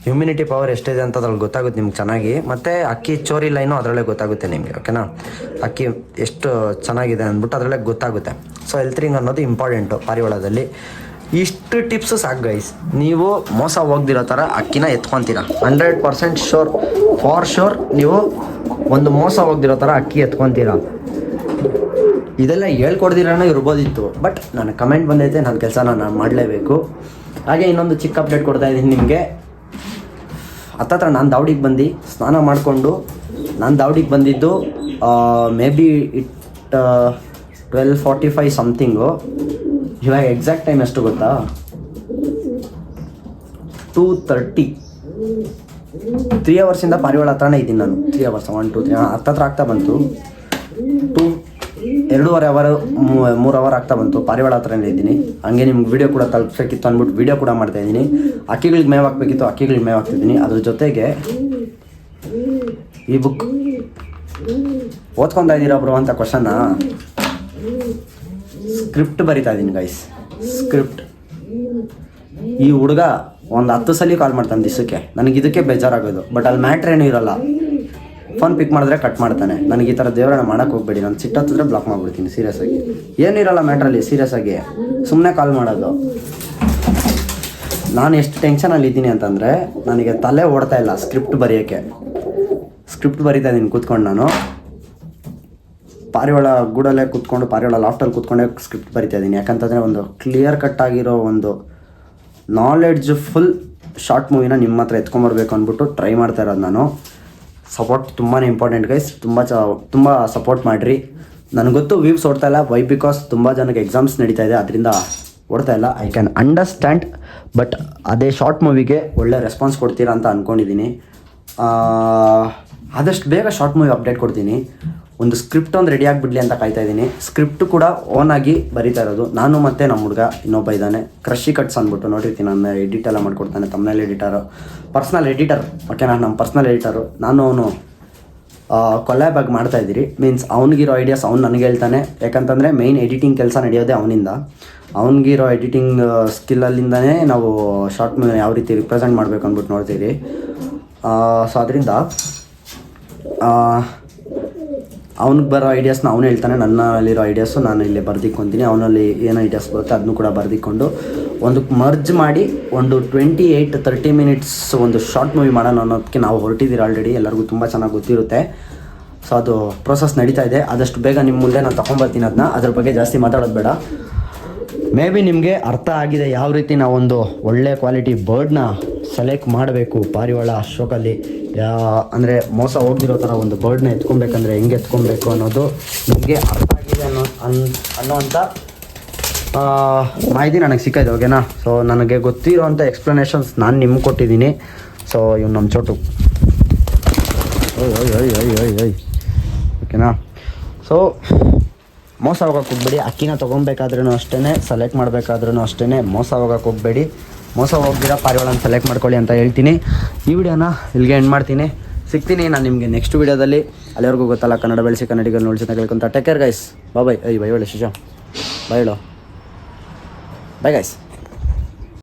ಹ್ಯುಮಿನಿಟಿ ಪವರ್ ಎಷ್ಟಿದೆ ಅಂತ ಅದ್ರಲ್ಲಿ ಗೊತ್ತಾಗುತ್ತೆ ನಿಮ್ಗೆ ಚೆನ್ನಾಗಿ. ಮತ್ತು ಅಕ್ಕಿ ಚೋರಿ ಲೈನು ಅದರಲ್ಲೇ ಗೊತ್ತಾಗುತ್ತೆ ನಿಮಗೆ, ಓಕೆನಾ? ಅಕ್ಕಿ ಎಷ್ಟು ಚೆನ್ನಾಗಿದೆ ಅಂದ್ಬಿಟ್ಟು ಅದರಲ್ಲೇ ಗೊತ್ತಾಗುತ್ತೆ. ಸೊ ಹೆಲ್ತ್ ರಿಂಗ್ ಅನ್ನೋದು ಇಂಪಾರ್ಟೆಂಟು ಪಾರಿವಾಳದಲ್ಲಿ. ಇಷ್ಟು ಟಿಪ್ಸು ಸಾಕು ಗೈಸ್. ನೀವು ಮೋಸ ಹೋಗ್ದಿರೋ ಥರ ಅಕ್ಕಿನ ಎತ್ಕೊತೀರ, 100% ಶೋರ್, ಫಾರ್ ಶೋರ್ ನೀವು ಒಂದು ಮೋಸ ಹೋಗ್ದಿರೋ ಥರ ಅಕ್ಕಿ ಎತ್ಕೊತೀರ. ಇದೆಲ್ಲ ಹೇಳ್ಕೊಡ್ದಿರೋಣ ಇರ್ಬೋದಿತ್ತು, ಬಟ್ ನನಗೆ ಕಮೆಂಟ್ ಬಂದೈತೆ, ನನ್ನ ಕೆಲಸನ ನಾನು ಮಾಡಲೇಬೇಕು. ಹಾಗೆ ಇನ್ನೊಂದು ಚಿಕ್ಕ ಅಪ್ಡೇಟ್ ಕೊಡ್ತಾ ಇದ್ದೀನಿ ನಿಮಗೆ. ಹತ್ತತ್ರ ನಾನು ದಾವಡಿಗೆ ಬಂದು ಸ್ನಾನ ಮಾಡಿಕೊಂಡು, ನಾನು ದಾವಡಿಗೆ ಬಂದಿದ್ದು ಮೇ ಬಿ 12:45 ಸಮಥಿಂಗು. ಇವಾಗ ಎಕ್ಸಾಕ್ಟ್ ಟೈಮ್ ಎಷ್ಟು ಗೊತ್ತಾ? 2:30. 3 ಅವರ್ಸಿಂದ ಪಾರಿವಾಳ ಹತ್ರನೇ ಇದ್ದೀನಿ ನಾನು. 3 ಅವರ್ಸ್ 1 2 3 ಹತ್ತತ್ರ ಆಗ್ತಾ ಬಂತು. 2.5 ಅವರ್ 3 ಅವರ್ ಆಗ್ತಾ ಬಂತು. ಪಾರಿವಾಳ ಹತ್ರನೇ ಇದ್ದೀನಿ. ಹಂಗೆ ನಿಮ್ಗೆ ವೀಡಿಯೋ ಕೂಡ ತಲುಪಿಸೋಕ್ಕಿತ್ತು ಅಂದ್ಬಿಟ್ಟು ವೀಡಿಯೋ ಕೂಡ ಮಾಡ್ತಾಯಿದ್ದೀನಿ. ಅಕ್ಕಿಗಳಿಗೆ ಮೇವು ಹಾಕ್ಬೇಕಿತ್ತು, ಅಕ್ಕಿಗಳಿಗೆ ಮೇವು ಹಾಕ್ತಿದ್ದೀನಿ. ಅದ್ರ ಜೊತೆಗೆ ಈ ಬುಕ್ ಓದ್ಕೊತಾ ಇದ್ದೀರಾ ಬ್ರೋ ಅಂತ ಕ್ವಶನ್ನ ಸ್ಕ್ರಿಪ್ಟ್ ಬರಿತಾ ಇದ್ದೀನಿ ಗೈಸ್. ಸ್ಕ್ರಿಪ್ಟ್. ಈ ಹುಡುಗ ಒಂದು 10 ಸಲ ಕಾಲ್ ಮಾಡ್ತಾನೆ ದಿವಸಕ್ಕೆ. ನನಗೆ ಇದಕ್ಕೆ ಬೇಜಾರಾಗೋದು. ಬಟ್ ಅಲ್ಲಿ ಮ್ಯಾಟ್ರ್ ಏನೂ ಇರೋಲ್ಲ. ಫೋನ್ ಪಿಕ್ ಮಾಡಿದ್ರೆ ಕಟ್ ಮಾಡ್ತಾನೆ. ನನಗೆ ಈ ಥರ ದೇವರನ್ನ ಮಾಡೋಕ್ಕೆ ಹೋಗ್ಬೇಡಿ. ನಾನು ಸಿಟ್ಟತ್ತಿದ್ರೆ ಬ್ಲಾಕ್ ಮಾಡಿಬಿಡ್ತೀನಿ ಸೀರಿಯಸ್ ಆಗಿ. ಏನಿರಲ್ಲ ಮ್ಯಾಟ್ರಲ್ಲಿ, ಸೀರಿಯಸ್ ಆಗಿ ಸುಮ್ಮನೆ ಕಾಲ್ ಮಾಡೋದು. ನಾನು ಎಷ್ಟು ಟೆನ್ಷನಲ್ಲಿ ಇದ್ದೀನಿ ಅಂತಂದರೆ ನನಗೆ ತಲೆ ಓಡ್ತಾ ಇಲ್ಲ ಸ್ಕ್ರಿಪ್ಟ್ ಬರೆಯೋಕ್ಕೆ. ಸ್ಕ್ರಿಪ್ಟ್ ಬರಿತಾ ಇದ್ದೀನಿ ಕೂತ್ಕೊಂಡು. ನಾನು ಪಾರಿವಾಳ ಗೂಡಲ್ಲೇ ಕೂತ್ಕೊಂಡು, ಪಾರಿವಾಳ ಲಾಫ್ಟಲ್ಲಿ ಕೂತ್ಕೊಂಡೇ ಸ್ಕ್ರಿಪ್ಟ್ ಬರಿತಾ ಇದ್ದೀನಿ. ಯಾಕಂತಂದರೆ ಒಂದು ಕ್ಲಿಯರ್ ಕಟ್ ಆಗಿರೋ ಒಂದು ನಾಲೆಡ್ಜ್ ಫುಲ್ ಶಾರ್ಟ್ ಮೂವಿನ ನಿಮ್ಮ ಹತ್ರ ಎತ್ಕೊಂಬರ್ಬೇಕು ಅಂದ್ಬಿಟ್ಟು ಟ್ರೈ ಮಾಡ್ತಾ ಇರೋದು ನಾನು. ಸಪೋರ್ಟ್ ತುಂಬಾ ಇಂಪಾರ್ಟೆಂಟ್ ಗೈಸ್. ತುಂಬ ಸಪೋರ್ಟ್ ಮಾಡಿರಿ. ನನಗೆ ಗೊತ್ತು ವ್ಯೂಸ್ ಓಡ್ತಾ ಇಲ್ಲ. ವೈ? ಬಿಕಾಸ್ ತುಂಬ ಜನಕ್ಕೆ ಎಕ್ಸಾಮ್ಸ್ ನಡೀತಾ ಇದೆ, ಅದರಿಂದ ಓಡ್ತಾ ಇಲ್ಲ. I can understand. ಬಟ್ ಅದೇ ಶಾರ್ಟ್ ಮೂವಿಗೆ ಒಳ್ಳೆ ರೆಸ್ಪಾನ್ಸ್ ಕೊಡ್ತೀರಾ ಅಂತ ಅಂದ್ಕೊಂಡಿದ್ದೀನಿ. ಆದಷ್ಟು ಬೇಗ ಶಾರ್ಟ್ ಮೂವಿ ಅಪ್ಡೇಟ್ ಕೊಡ್ತೀನಿ. ಒಂದು ಸ್ಕ್ರಿಪ್ಟ್ ಒಂದು ರೆಡಿ ಆಗಿಬಿಡ್ಲಿ ಅಂತ ಕಾಯ್ತಾ ಇದ್ದೀನಿ. ಸ್ಕ್ರಿಪ್ಟು ಕೂಡ ಓನಾಗಿ ಬರೀತಾ ಇರೋದು ನಾನು ಮತ್ತು ನಮ್ಮ ಹುಡುಗ ಇನ್ನೊಬ್ಬ ಇದ್ದಾನೆ, ಕ್ರಶಿ ಕಟ್ಸ್ ಅಂದ್ಬಿಟ್ಟು. ನೋಡಿರ್ತೀನಿ, ನಾನು ಎಡಿಟ್ ಎಲ್ಲ ಮಾಡ್ಕೊಡ್ತಾನೆ. ತಮ್ಮನೇಲಿ ಎಡಿಟರು, ಪರ್ಸ್ನಲ್ ಎಡಿಟರ್, ಓಕೆನಾ? ನಮ್ಮ ಪರ್ಸ್ನಲ್ ಎಡಿಟರು. ನಾನು ಅವನು ಕೊಲ್ಯಾಬ್ ಆಗಿ ಮಾಡ್ತಾಯಿದ್ದೀರಿ. ಮೀನ್ಸ್ ಅವ್ನಿಗಿರೋ ಐಡಿಯಾಸ್ ಅವ್ನು ನನಗೆ ಹೇಳ್ತಾನೆ. ಯಾಕಂತಂದರೆ ಮೇಯ್ನ್ ಎಡಿಟಿಂಗ್ ಕೆಲಸ ನಡೆಯೋದೇ ಅವನಿಂದ. ಅವ್ನಿಗಿರೋ ಎಡಿಟಿಂಗ್ ಸ್ಕಿಲ್ಲಲ್ಲಿಂದನೇ ನಾವು ಶಾರ್ಟ್ ಮೂವಿನ ಯಾವ ರೀತಿ ರಿಪ್ರೆಸೆಂಟ್ ಮಾಡಬೇಕು ಅಂದ್ಬಿಟ್ಟು ನೋಡ್ತೀವಿ. ಸೊ ಅದರಿಂದ ಅವ್ನಿಗೆ ಬರೋ ಐಡಿಯಾಸ್ನ ಅವನು ಹೇಳ್ತಾನೆ. ನನ್ನಲ್ಲಿರೋ ಐಡಿಯಾಸು ನಾನು ಇಲ್ಲಿ ಬರ್ದಿಕ್ಕೊತೀನಿ. ಅವನಲ್ಲಿ ಏನೋ ಐಡಿಯಾಸ್ ಬರುತ್ತೆ ಅದನ್ನು ಕೂಡ ಬರ್ದಿಕ್ಕೊಂಡು ಒಂದು ಮರ್ಜ್ ಮಾಡಿ ಒಂದು 28-30 ಮಿನಿಟ್ಸ್ ಒಂದು ಶಾರ್ಟ್ ಮೂವಿ ಮಾಡೋಣ ಅನ್ನೋದಕ್ಕೆ ನಾವು ಹೊರಟಿದ್ದೀರಿ ಆಲ್ರೆಡಿ. ಎಲ್ಲರಿಗೂ ತುಂಬ ಚೆನ್ನಾಗಿ ಗೊತ್ತಿರುತ್ತೆ. ಸೊ ಅದು ಪ್ರೋಸೆಸ್ ನಡೀತಾ ಇದೆ. ಆದಷ್ಟು ಬೇಗ ನಿಮ್ಮ ಮುಂದೆ ನಾನು ತೊಗೊಂಬರ್ತೀನಿ ಅದನ್ನ. ಅದ್ರ ಬಗ್ಗೆ ಜಾಸ್ತಿ ಮಾತಾಡೋದು ಬೇಡ. ಮೇ ಬಿ ನಿಮಗೆ ಅರ್ಥ ಆಗಿದೆ ಯಾವ ರೀತಿ ನಾವೊಂದು ಒಳ್ಳೆ ಕ್ವಾಲಿಟಿ ಬರ್ಡ್ನ ಸೆಲೆಕ್ಟ್ ಮಾಡಬೇಕು ಪಾರಿವಾಳ ಶೋಕಲ್ಲಿ. ಅಂದರೆ ಮೋಸ ಹೋಗ್ದಿರೋ ಥರ ಒಂದು ಬರ್ಡ್ನ ಎತ್ಕೊಬೇಕಂದ್ರೆ ಹೆಂಗೆ ಎತ್ಕೊಬೇಕು ಅನ್ನೋದು ನಿಮಗೆ ಅರ್ಥ ಆಗಿದೆ ಅನ್ನೋವಂಥ ಮಾಹಿತಿ ನನಗೆ ಸಿಕ್ಕಾಯಿದೆ, ಓಕೆನಾ? ಸೊ ನನಗೆ ಗೊತ್ತಿರೋವಂಥ ಎಕ್ಸ್ಪ್ಲನೇಷನ್ಸ್ ನಾನು ನಿಮ್ಗೆ ಕೊಟ್ಟಿದ್ದೀನಿ. ಸೊ ಇವ್ನು ನಮ್ಮ ಚೋಟು, ಓಕೆನಾ? ಸೊ ಮೋಸ ಹೋಗೋಕೆ ಹೋಗ್ಬೇಡಿ. ಅಕ್ಕಿನ ತೊಗೊಬೇಕಾದ್ರೂ ಅಷ್ಟೇ, ಸೆಲೆಕ್ಟ್ ಮಾಡಬೇಕಾದ್ರೂ ಅಷ್ಟೇ ಮೋಸ ಹೋಗೋಕೆ ಹೋಗಬೇಡಿ. ಮೋಸ ಹೋಗ್ದಿರ ಪಾರಿವಾಳನ ಸೆಲೆಕ್ಟ್ ಮಾಡ್ಕೊಳ್ಳಿ ಅಂತ ಹೇಳ್ತೀನಿ. ಈ ವಿಡಿಯೋನ ಇಲ್ಲಿಗೆ ಎಂಡ್ ಮಾಡ್ತೀನಿ. ಸಿಗ್ತೀನಿ ನಾನು ನಿಮಗೆ ನೆಕ್ಸ್ಟ್ ವಿಡಿಯೋದಲ್ಲಿ. ಅಲ್ಲಿವರೆಗೂ ಗೊತ್ತಲ್ಲ, ಕನ್ನಡ ಬೆಳೆಸಿ ಕನ್ನಡಿಗರು ನೋಡಿ ಅಂತ ಕೇಳ್ಕೊಂತ take care guys. Bye. Bye ಒಳ್ಳೆ ಶಿಶಾ, ಬಾಯ್ ಹೇಳೋ. Bye guys.